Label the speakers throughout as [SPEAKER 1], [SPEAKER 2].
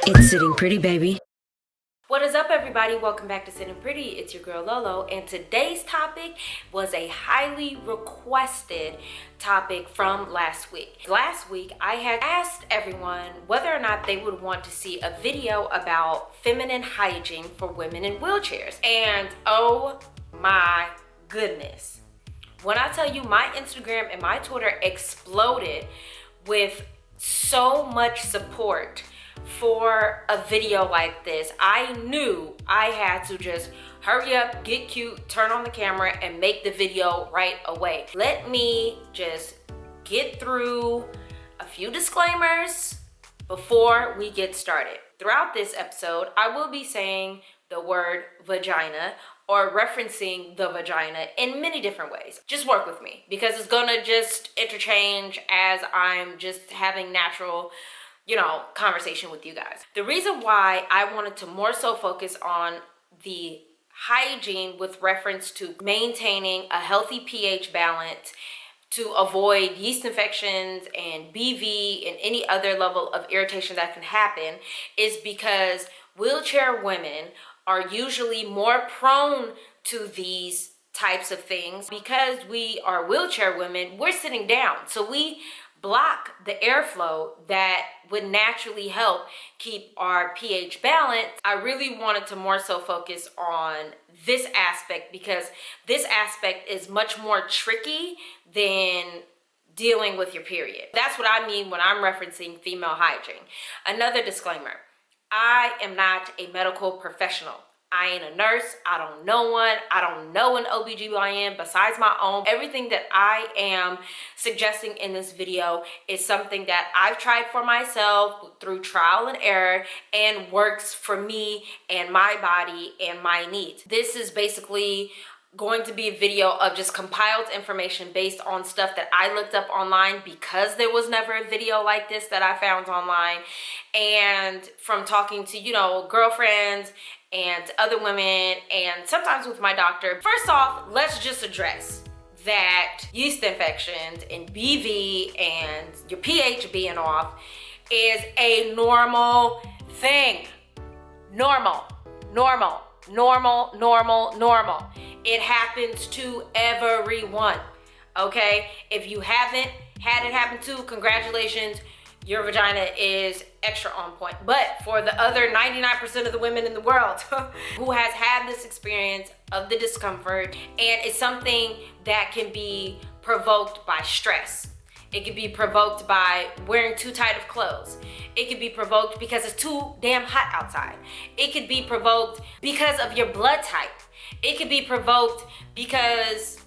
[SPEAKER 1] It's Sitting Pretty, baby.
[SPEAKER 2] What is up, everybody? Welcome back to Sitting Pretty. It's your girl Lolo, and today's topic was a highly requested topic from last week. Last week, I had asked everyone whether or not they would want to see a video about feminine hygiene for women in wheelchairs. And oh my goodness. When I tell you, my Instagram and my Twitter exploded with so much support for a video like this. I knew I had to just hurry up, get cute, turn on the camera, and make the video right away. Let me just get through a few disclaimers before we get started. Throughout this episode, I will be saying the word vagina or referencing the vagina in many different ways. Just work with me because it's gonna just interchange as I'm just having natural conversation with you guys. The reason why I wanted to more so focus on the hygiene with reference to maintaining a healthy pH balance to avoid yeast infections and BV and any other level of irritation that can happen is because wheelchair women are usually more prone to these types of things. Because we are wheelchair women, we're sitting down, so we block the airflow that would naturally help keep our pH balanced. I really wanted to more so focus on this aspect because this aspect is much more tricky than dealing with your period. That's what I mean when I'm referencing female hygiene. Another disclaimer, I am not a medical professional. I ain't a nurse, I don't know one, I don't know an OBGYN besides my own. Everything that I am suggesting in this video is something that I've tried for myself through trial and error and works for me and my body and my needs. This is basically going to be a video of just compiled information based on stuff that I looked up online because there was never a video like this that I found online, and from talking to, girlfriends and other women and sometimes with my doctor. First off, let's just address that yeast infections and BV and your pH being off is a normal thing. Normal. It happens to everyone, okay? If you haven't had it happen to, congratulations, your vagina is extra on point. But for the other 99% of the women in the world who has had this experience of the discomfort, and it's something that can be provoked by stress. It could be provoked by wearing too tight of clothes. It could be provoked because it's too damn hot outside. It could be provoked because of your blood type. It could be provoked because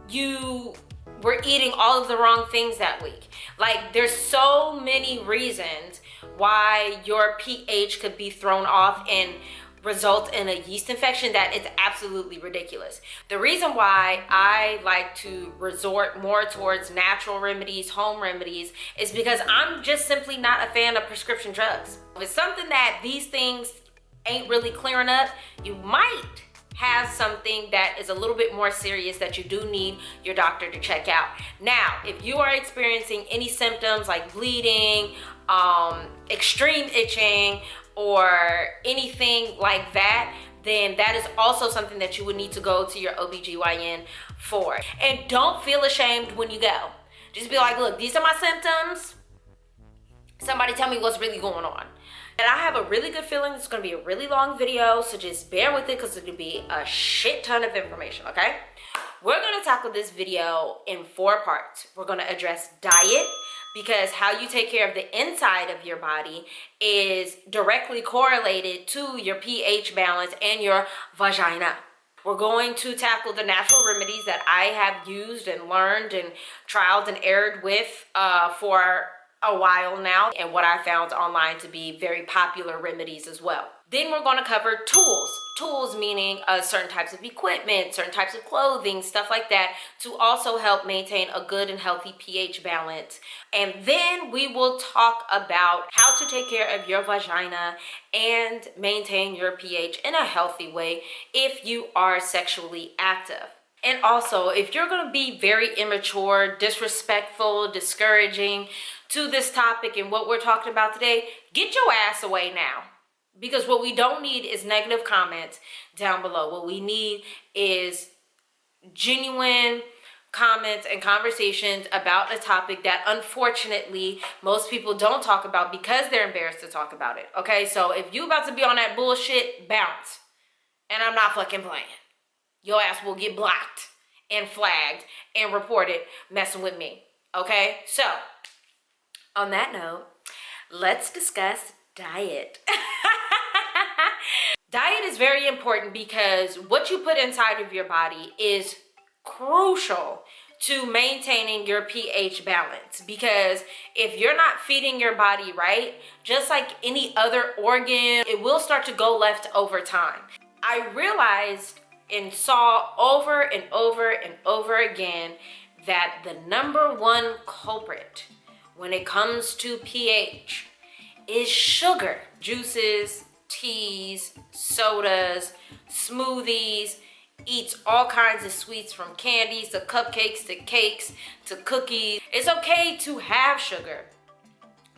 [SPEAKER 2] you were eating all of the wrong things that week. Like, there's so many reasons why your pH could be thrown off and result in a yeast infection that it's absolutely ridiculous. The reason why I like to resort more towards natural remedies, home remedies, is because I'm just simply not a fan of prescription drugs. If it's something that these things ain't really clearing up, you might have something that is a little bit more serious that you do need your doctor to check out. Now, if you are experiencing any symptoms like bleeding, extreme itching, or anything like that, then that is also something that you would need to go to your OBGYN for. And don't feel ashamed when you go. Just be like, look, these are my symptoms. Somebody tell me what's really going on. And I have a really good feeling it's gonna be a really long video, so just bear with it because it's gonna be a shit ton of information, okay? We're gonna tackle this video in 4 parts. We're gonna address diet, because how you take care of the inside of your body is directly correlated to your pH balance and your vagina. We're going to tackle the natural remedies that I have used and learned and trialed and errored with for a while now, and what I found online to be very popular remedies as well. Then we're going to cover tools. Tools meaning certain types of equipment, certain types of clothing, stuff like that, to also help maintain a good and healthy pH balance. And then we will talk about how to take care of your vagina and maintain your pH in a healthy way if you are sexually active. And also, if you're going to be very immature, disrespectful, discouraging to this topic and what we're talking about today, get your ass away now. Because what we don't need is negative comments down below. What we need is genuine comments and conversations about a topic that unfortunately most people don't talk about because they're embarrassed to talk about it. Okay, so if you about to be on that bullshit, bounce. And I'm not fucking playing. Your ass will get blocked and flagged and reported messing with me. Okay, so on that note, let's discuss diet. Diet is very important because what you put inside of your body is crucial to maintaining your pH balance. Because if you're not feeding your body right, just like any other organ, it will start to go left over time. I realized and saw over and over and over again that the number one culprit when it comes to pH is sugar. Juices, teas, sodas, smoothies, eats all kinds of sweets, from candies to cupcakes to cakes to cookies. It's okay to have sugar,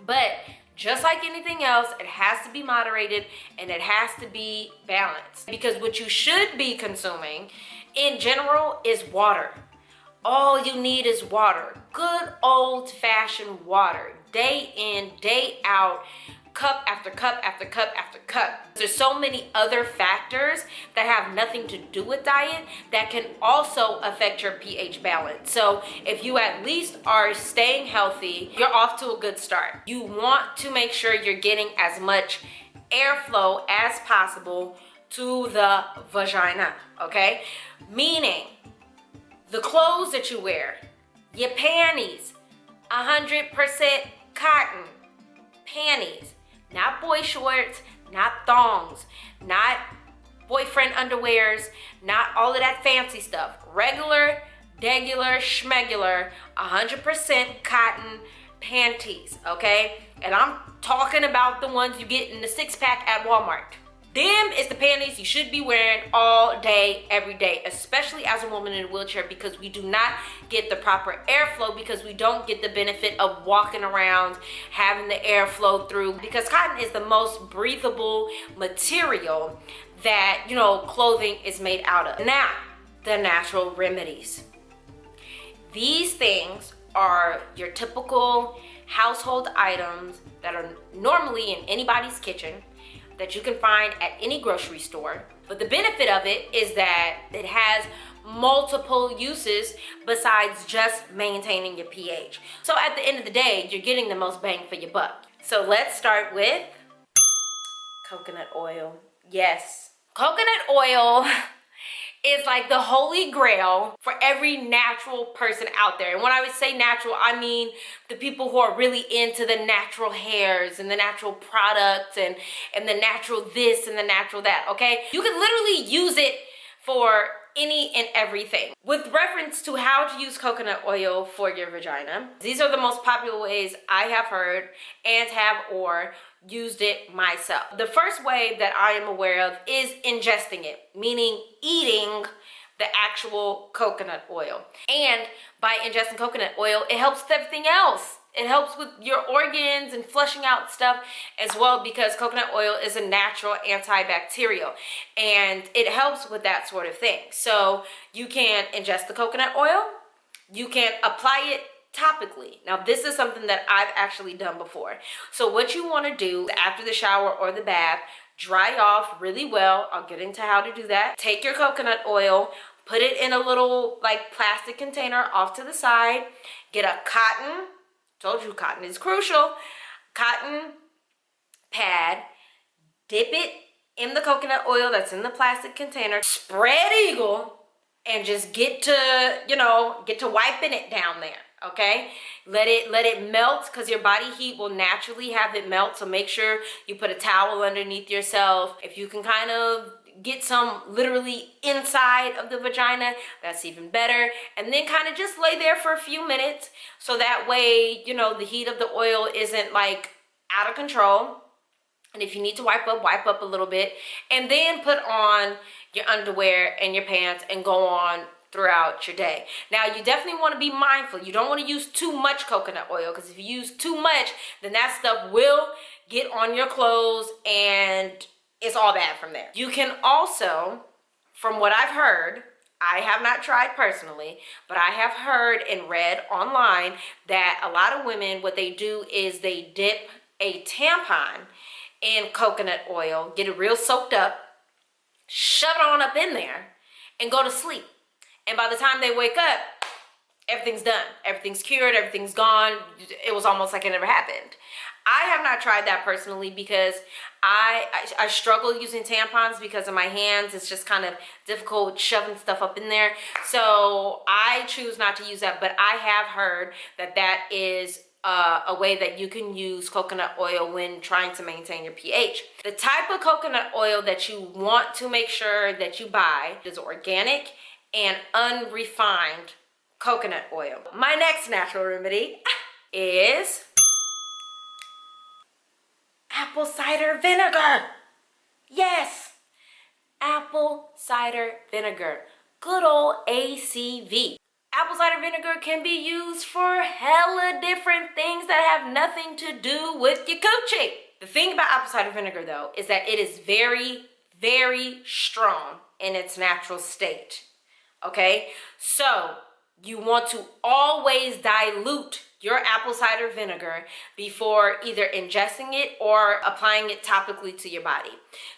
[SPEAKER 2] but just like anything else, it has to be moderated and it has to be balanced. Because what you should be consuming in general is water. All you need is water. Good old-fashioned water. Day in, day out. Cup after cup after cup after cup. There's so many other factors that have nothing to do with diet that can also affect your pH balance. So if you at least are staying healthy, you're off to a good start. You want to make sure you're getting as much airflow as possible to the vagina, okay? Meaning the clothes that you wear, your panties, 100% cotton panties. Not boy shorts, not thongs, not boyfriend underwears, not all of that fancy stuff. Regular, degular, schmegular, 100% cotton panties, okay? And I'm talking about the ones you get in the 6-pack at Walmart. Them is the panties you should be wearing all day, every day, especially as a woman in a wheelchair, because we do not get the proper airflow, because we don't get the benefit of walking around, having the airflow through, because cotton is the most breathable material that, you know, clothing is made out of. Now, the natural remedies. These things are your typical household items that are normally in anybody's kitchen, that you can find at any grocery store. But the benefit of it is that it has multiple uses besides just maintaining your pH. So at the end of the day, you're getting the most bang for your buck. So let's start with coconut oil. Yes, coconut oil is like the holy grail for every natural person out there. And when I would say natural, I mean the people who are really into the natural hairs and the natural products and the natural this and the natural that, okay? You can literally use it for any and everything. With reference to how to use coconut oil for your vagina, these are the most popular ways I have heard and have or used it myself. The first way that I am aware of is ingesting it, meaning eating the actual coconut oil. And by ingesting coconut oil, it helps with everything else. It helps with your organs and flushing out stuff as well, because coconut oil is a natural antibacterial and it helps with that sort of thing. So you can ingest the coconut oil, you can apply it topically. Now this is something that I've actually done before. So what you want to do after the shower or the bath, dry off really well. I'll get into how to do that. Take your coconut oil, put it in a little like plastic container off to the side, get a cotton, told you cotton is crucial, cotton pad, dip it in the coconut oil that's in the plastic container, spread eagle, and just get to, you know, get to wiping it down there. Okay, let it melt, because your body heat will naturally have it melt. So make sure you put a towel underneath yourself. If you can kind of get some literally inside of the vagina, that's even better. And then kind of just lay there for a few minutes, so that way, you know, the heat of the oil isn't like out of control. And if you need to wipe up a little bit, and then put on your underwear and your pants and go on throughout your day. Now, you definitely want to be mindful. You don't want to use too much coconut oil, because if you use too much, then that stuff will get on your clothes and it's all bad from there. You can also, from what I've heard, I have not tried personally, but I have heard and read online that a lot of women, what they do is they dip a tampon in coconut oil, get it real soaked up, shove it on up in there, and go to sleep. And by the time they wake up, everything's done. Everything's cured, everything's gone. It was almost like it never happened. I have not tried that personally because I struggle using tampons because of my hands. It's just kind of difficult shoving stuff up in there. So I choose not to use that, but I have heard that that is a way that you can use coconut oil when trying to maintain your pH. The type of coconut oil that you want to make sure that you buy is organic and unrefined coconut oil. My next natural remedy is apple cider vinegar. Yes, apple cider vinegar. Good old ACV. Apple cider vinegar can be used for hella different things that have nothing to do with your coochie. The thing about apple cider vinegar, though, is that it is very, very strong in its natural state. Okay? So, you want to always dilute your apple cider vinegar before either ingesting it or applying it topically to your body,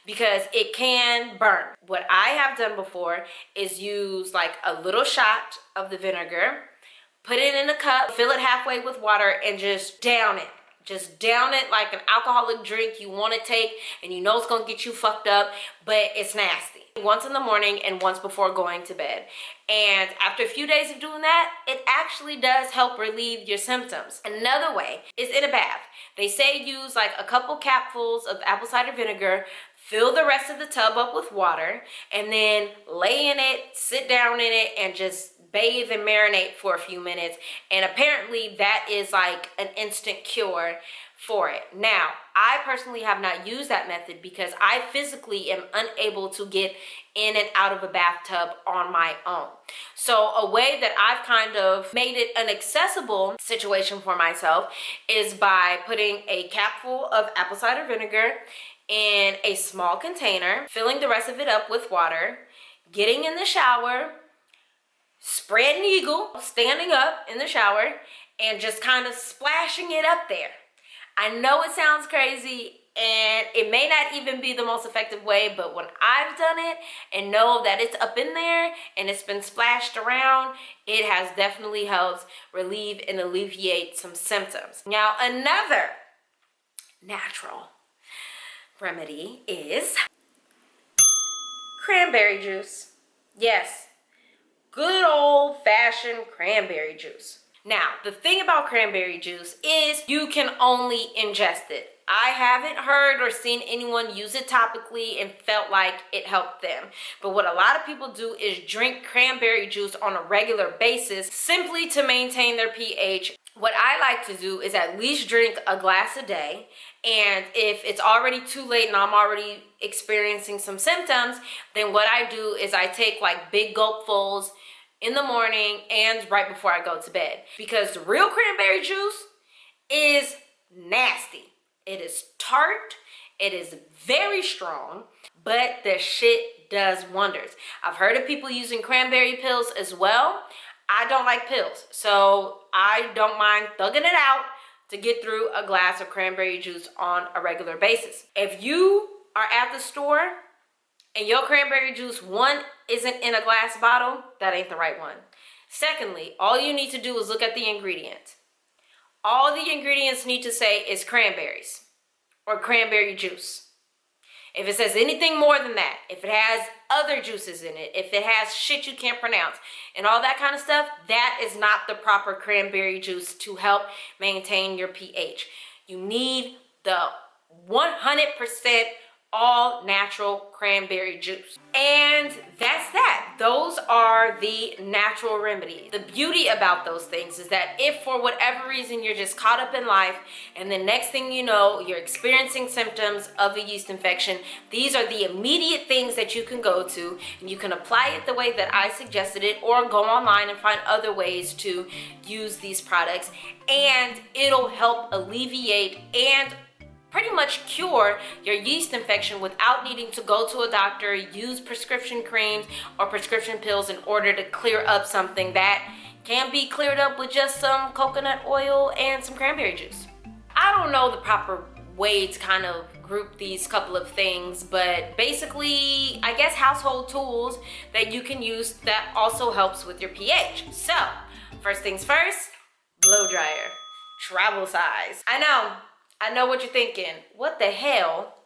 [SPEAKER 2] because it can burn. What I have done before is use like a little shot of the vinegar, put it in a cup, fill it halfway with water, and just down it. Just down it like an alcoholic drink you want to take, and you know it's going to get you fucked up, but it's nasty. Once in the morning and once before going to bed. And after a few days of doing that, it actually does help relieve your symptoms. Another way is in a bath. They say use like a couple capfuls of apple cider vinegar, fill the rest of the tub up with water, and then lay in it, sit down in it, and just bathe and marinate for a few minutes. And apparently that is like an instant cure for it. Now, I personally have not used that method because I physically am unable to get in and out of a bathtub on my own. So a way that I've kind of made it an accessible situation for myself is by putting a capful of apple cider vinegar in a small container, filling the rest of it up with water, getting in the shower, spreading eagle, standing up in the shower, and just kind of splashing it up there. I know it sounds crazy and it may not even be the most effective way, but when I've done it and know that it's up in there and it's been splashed around, it has definitely helped relieve and alleviate some symptoms. Now, another natural remedy is cranberry juice. Yes, good old-fashioned cranberry juice. Now, the thing about cranberry juice is you can only ingest it. I haven't heard or seen anyone use it topically and felt like it helped them. But what a lot of people do is drink cranberry juice on a regular basis simply to maintain their pH. What I like to do is at least drink a glass a day. And if it's already too late and I'm already experiencing some symptoms, then what I do is I take like big gulpfuls in the morning and right before I go to bed, because the real cranberry juice is nasty. It is tart, it is very strong, but the shit does wonders. I've heard of people using cranberry pills as well. I don't like pills, so I don't mind thugging it out to get through a glass of cranberry juice on a regular basis. If you are at the store and your cranberry juice, one, isn't in a glass bottle, that ain't the right one. Secondly, all you need to do is look at the ingredients. All the ingredients need to say is cranberries or cranberry juice. If it says anything more than that, if it has other juices in it, if it has shit you can't pronounce and all that kind of stuff, that is not the proper cranberry juice to help maintain your pH. You need the 100% all natural cranberry juice. And that's that. Those are the natural remedies. The beauty about those things is that if for whatever reason you're just caught up in life and the next thing you know, you're experiencing symptoms of a yeast infection, these are the immediate things that you can go to and you can apply it the way that I suggested it, or go online and find other ways to use these products, and it'll help alleviate and pretty much cure your yeast infection without needing to go to a doctor, use prescription creams or prescription pills in order to clear up something that can be cleared up with just some coconut oil and some cranberry juice. I don't know the proper way to kind of group these couple of things, but basically, I guess household tools that you can use that also helps with your pH. So, first things first, blow dryer, travel size. I know what you're thinking. What the hell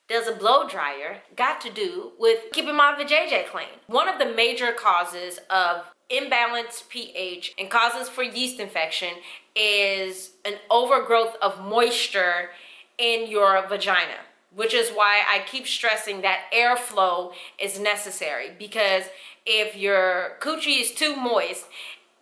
[SPEAKER 2] does a blow dryer got to do with keeping my vajayjay clean? One of the major causes of imbalanced pH and causes for yeast infection is an overgrowth of moisture in your vagina, which is why I keep stressing that airflow is necessary, because if your coochie is too moist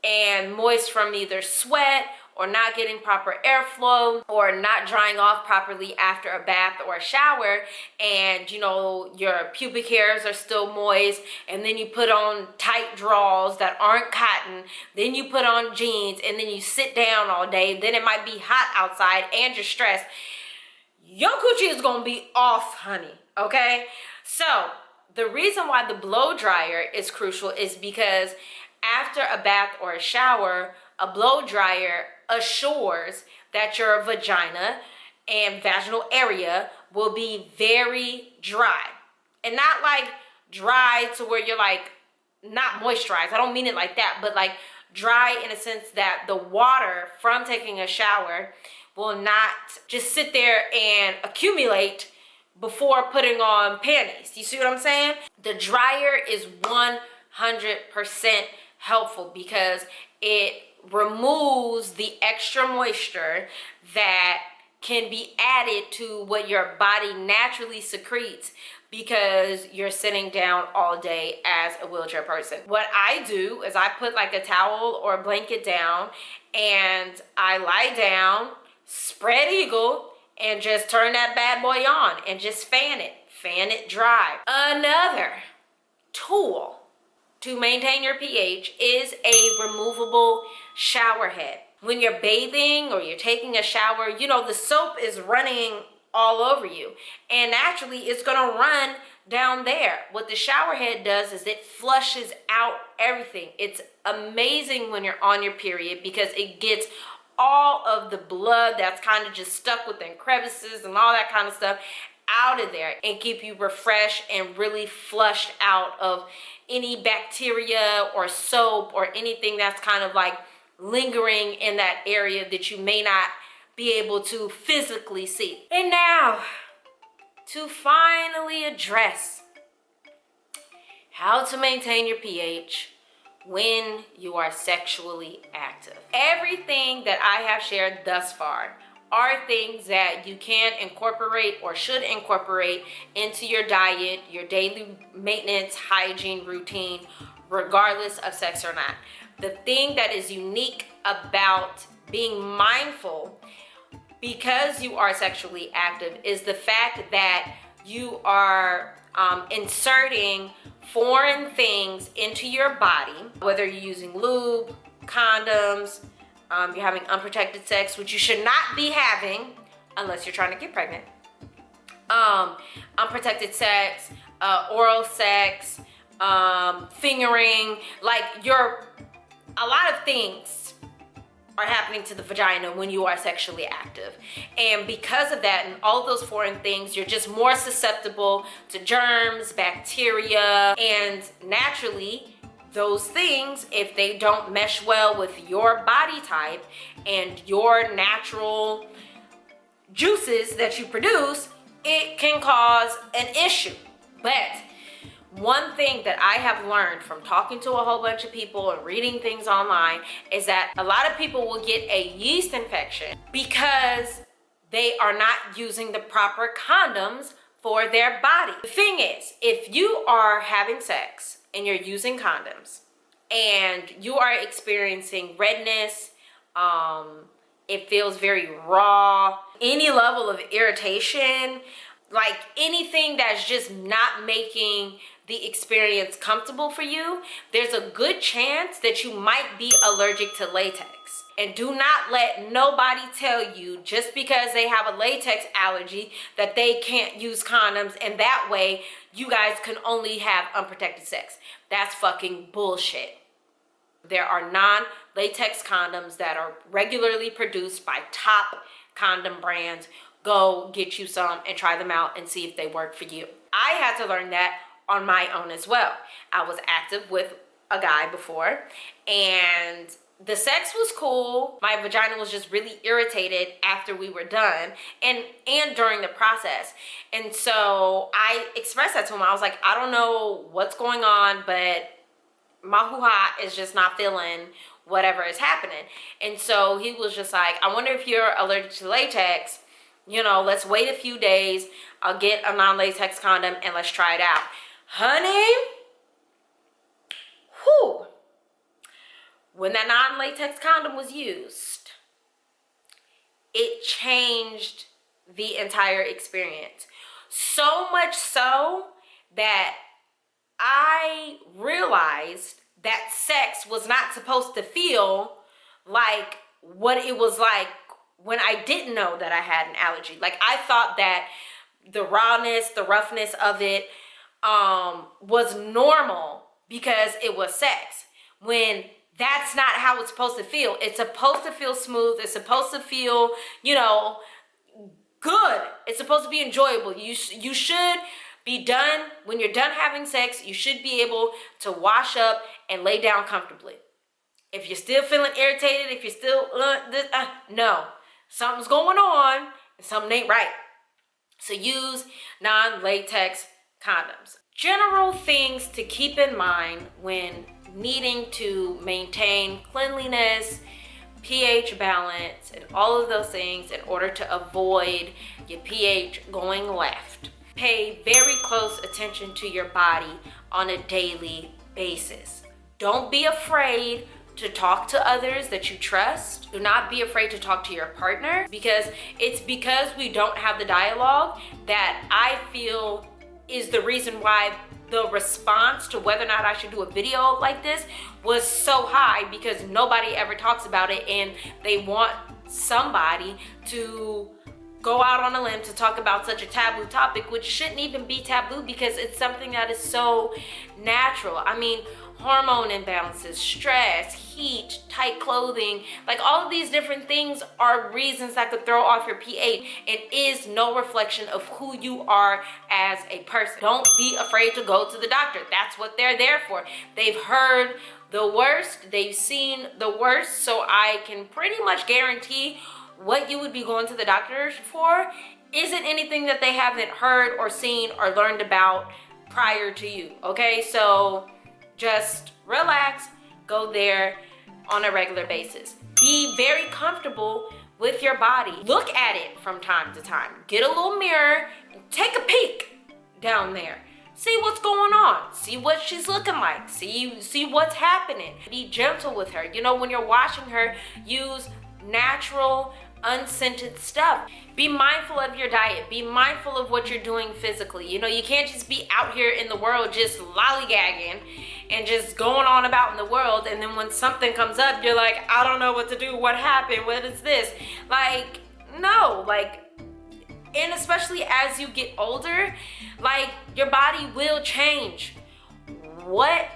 [SPEAKER 2] and moist from either sweat or not getting proper airflow or not drying off properly after a bath or a shower, and you know your pubic hairs are still moist, and then you put on tight drawers that aren't cotton, then you put on jeans, and then you sit down all day, then it might be hot outside and you're stressed, your coochie is gonna be off, honey, okay? So the reason why the blow dryer is crucial is because after a bath or a shower, a blow dryer assures that your vagina and vaginal area will be very dry. And not like dry to where you're like not moisturized. I don't mean it like that, but like dry in a sense that the water from taking a shower will not just sit there and accumulate before putting on panties. You see what I'm saying? The dryer is 100% helpful because it removes the extra moisture that can be added to what your body naturally secretes because you're sitting down all day as a wheelchair person. What I do is I put like a towel or a blanket down and I lie down, spread eagle, and just turn that bad boy on and just fan it dry. Another tool to maintain your pH is a removable shower head. When you're bathing or you're taking a shower, you know, the soap is running all over you, and naturally it's gonna run down there. What the shower head does is it flushes out everything. It's amazing when you're on your period because it gets all of the blood that's kind of just stuck within crevices and all that kind of stuff out of there, and keep you refreshed and really flushed out of any bacteria or soap or anything that's kind of like lingering in that area that you may not be able to physically see. And now, to finally address how to maintain your pH when you are sexually active. Everything that I have shared thus far are things that you can incorporate or should incorporate into your diet, your daily maintenance, hygiene routine, regardless of sex or not. The thing that is unique about being mindful because you are sexually active is the fact that you are inserting foreign things into your body, whether you're using lube, condoms, you're having unprotected sex, which you should not be having unless you're trying to get pregnant. Unprotected sex, oral sex, fingering, like a lot of things are happening to the vagina when you are sexually active. And because of that and all of those foreign things, you're just more susceptible to germs, bacteria, and naturally, those things, if they don't mesh well with your body type and your natural juices that you produce, it can cause an issue. But one thing that I have learned from talking to a whole bunch of people and reading things online is that a lot of people will get a yeast infection because they are not using the proper condoms for their body. The thing is, if you are having sex and you're using condoms and you are experiencing redness, it feels very raw, any level of irritation, like anything that's just not making the experience comfortable for you, there's a good chance that you might be allergic to latex. And do not let nobody tell you just because they have a latex allergy that they can't use condoms and that way you guys can only have unprotected sex. That's fucking bullshit. There are non-latex condoms that are regularly produced by top condom brands. Go get you some and try them out and see if they work for you. I had to learn that on my own as well. I was active with a guy before and the sex was cool. My vagina was just really irritated after we were done and during the process. And so I expressed that to him. I was like, I don't know what's going on, but my hoo-ha is just not feeling whatever is happening. And so he was just like, I wonder if you're allergic to latex. You know, let's wait a few days. I'll get a non-latex condom and let's try it out. Honey, whew. When that non-latex condom was used, it changed the entire experience. So much so that I realized that sex was not supposed to feel like what it was like when I didn't know that I had an allergy. Like I thought that the rawness, the roughness of it was normal because it was sex. When that's not how it's supposed to feel. It's supposed to feel smooth. It's supposed to feel, you know, good. It's supposed to be enjoyable. You should be done, when you're done having sex, you should be able to wash up and lay down comfortably. If you're still feeling irritated, if you're still, no. Something's going on and something ain't right. So use non-latex condoms. General things to keep in mind when needing to maintain cleanliness, pH balance, and all of those things in order to avoid your pH going left. Pay very close attention to your body on a daily basis. Don't be afraid to talk to others that you trust. Do not be afraid to talk to your partner because we don't have the dialogue that I feel is the reason why the response to whether or not I should do a video like this was so high, because nobody ever talks about it and they want somebody to go out on a limb to talk about such a taboo topic, which shouldn't even be taboo because it's something that is so natural. I mean, hormone imbalances, stress, heat, tight clothing, like all of these different things are reasons that could throw off your pH. It is no reflection of who you are as a person. Don't be afraid to go to the doctor. That's what they're there for. They've heard the worst, they've seen the worst, so I can pretty much guarantee what you would be going to the doctor for isn't anything that they haven't heard or seen or learned about prior to you, okay? So just relax, go there on a regular basis. Be very comfortable with your body. Look at it from time to time. Get a little mirror and take a peek down there. See what's going on. See what she's looking like. See what's happening. Be gentle with her. You know, when you're washing her, use natural, unscented stuff. Be mindful of your diet. Be mindful of what you're doing physically. You know, you can't just be out here in the world just lollygagging and just going on about in the world, and then when something comes up, you're like, I don't know what to do. What happened? What is this? Like, no, like, and especially as you get older, like, your body will change. What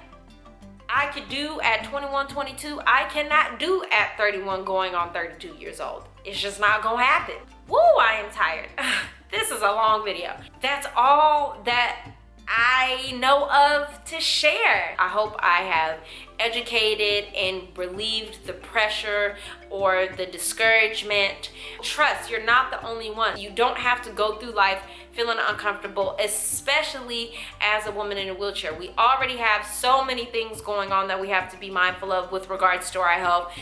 [SPEAKER 2] I could do at 21, 22, I cannot do at 31 going on 32 years old. It's just not gonna happen. Woo, I am tired. This is a long video. That's all that I know of to share. I hope I have educated and relieved the pressure or the discouragement. Trust, you're not the only one. You don't have to go through life feeling uncomfortable, especially as a woman in a wheelchair. We already have so many things going on that we have to be mindful of with regards to our health.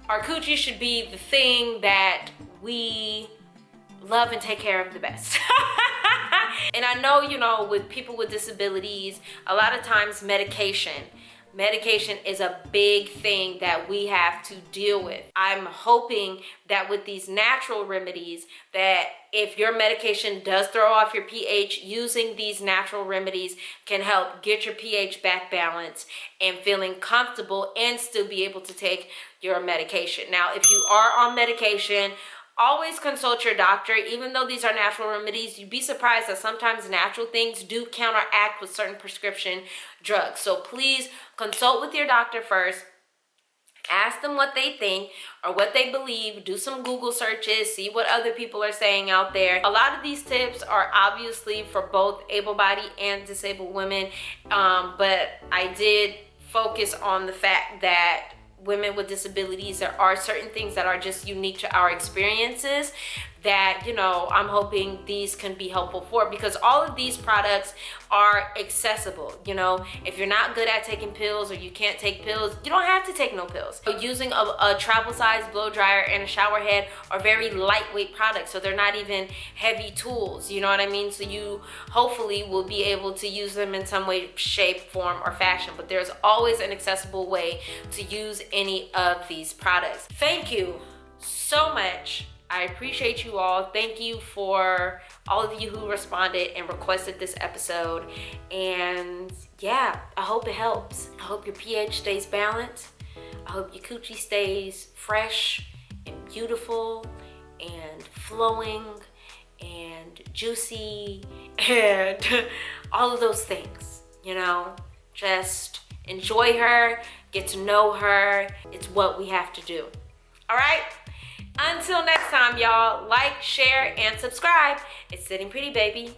[SPEAKER 2] Our coochie should be the thing that we love and take care of the best. And I know, you know, with people with disabilities, a lot of times medication is a big thing that we have to deal with. I'm hoping that with these natural remedies, that if your medication does throw off your pH, using these natural remedies can help get your pH back balanced and feeling comfortable and still be able to take your medication. Now, if you are on medication, always consult your doctor. Even though these are natural remedies, you'd be surprised that sometimes natural things do counteract with certain prescription drugs. So please consult with your doctor first. Ask them what they think or what they believe. Do some Google searches, see what other people are saying out there. A lot of these tips are obviously for both able-bodied and disabled women, but I did focus on the fact that women with disabilities, there are certain things that are just unique to our experiences that, you know, I'm hoping these can be helpful for, because all of these products are accessible. You know, if you're not good at taking pills or you can't take pills, you don't have to take no pills. Using a travel size blow dryer and a shower head are very lightweight products, so they're not even heavy tools, you know what I mean? So you hopefully will be able to use them in some way, shape, form, or fashion, but there's always an accessible way to use any of these products. Thank you so much. I appreciate you all. Thank you for all of you who responded and requested this episode. And yeah, I hope it helps. I hope your pH stays balanced. I hope your coochie stays fresh and beautiful and flowing and juicy and all of those things, you know. Just enjoy her, get to know her. It's what we have to do. All right? Until next time, y'all, like, share, and subscribe. It's Sitting Pretty, baby.